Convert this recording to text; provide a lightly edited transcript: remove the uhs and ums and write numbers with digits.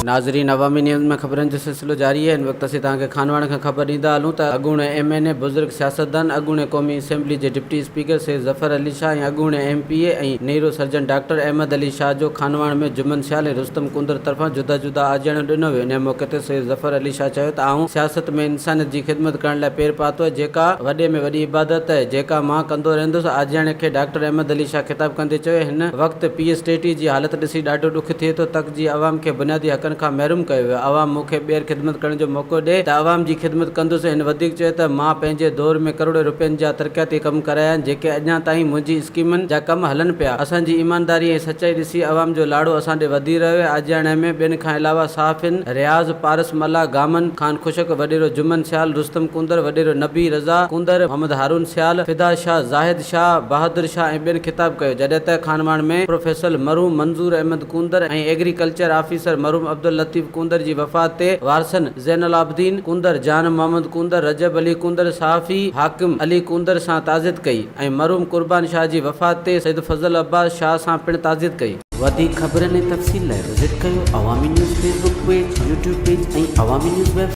नाज़रीन, अवामी न्यूज़ में खबरन जो सिलसिलो जारी है। इन वक्त असीं तव्हांखे खानवाण खां ख़बर ॾींदा हलूं त अॻूणे MNA बुज़ुर्ग सियास्तदान, अॻूणे क़ौमी असेंबली जे डिप्टी स्पीकर सैयद ज़फर अली शाह ऐं अॻूणे MPA ऐं neurosurgeon doctor Ahmed Ali Shah जो खानवाण में जुमन सियाल ऐं रुस्तम कुंदर तरफ़ां जुदा जुदा आजियाणो ॾिनो वियो। इन मौक़े ते सैयद ज़फर अली शाह चयो त आऊं सियासत में इंसानियत जी ख़िदमत करण लाइ पेर पातो आहे, जेका वॾे में वॾी इबादत आहे, जेका मां कंदो रहंदुसि। आजियाणे खे डॉक्टर अहमद अली शाह ख़िताब कंदे चयो, हिन वक़्तु PS जी हालत ॾिसी ॾाढो ॾुख थिए थो। तक जी आवाम खे बुनियादी हक़नि खां महरूम कयो वियो। आवाम मूंखे ॿीहर ख़िदमत करण जो मौक़ो ॾिए त आवाम जी ख़िदमत कंदुसि। हिन वधीक चयो त मां पंहिंजे दौर में करोड़ रुपयनि जा तरक़ियाती कम कराया आहिनि, जेके अञा ताईं मुंहिंजी स्कीमनि जा कम हलनि पिया। असांजी ईमानदारी ऐं सचाई ॾिसी आवाम जो लाड़ो असां ॾे वधी रहियो आहे। आजियाणे में ॿियनि खां अलावा साफ़िन रियाज़ पारस मल्ला, गामन खान खुशक, वॾेरो जुमन सियाल, रुस्तम कुंदर, वॾेरो नबी रज़ा कुंदर, मोहम्मद हारून सियाल, फिदा शाह, ज़ाहिद शाह, बहादुर शाह ऐं ॿियनि ख़िताब कयो। जॾहिं त खानवाण में प्रोफेसर मरहूम मंज़ूर अहमद कुंदर ऐं एग्रीकल्चर ऑफिसर मरहूम अब्दुल लतीफ़ कुंदर जी वफ़ात ते वारसन ज़ैनुल आबिदीन कुंदर, जान मोहम्मद कुंदर, रजब अली कुंदर, सहाफ़ी हाकिम अली कुंदर सां ताज़ियत कई ऐं मरहूम कुर्बान शाह जी वफ़ात ते सैयद फज़ल अब्बास शाह सां पिणु ताज़ियत कई। वधीक ख़बरनि ऐं तफ़सील लाइ विज़िट कयो अवामी news Facebook page, YouTube page ऐं अवामी न्यूज़ वेब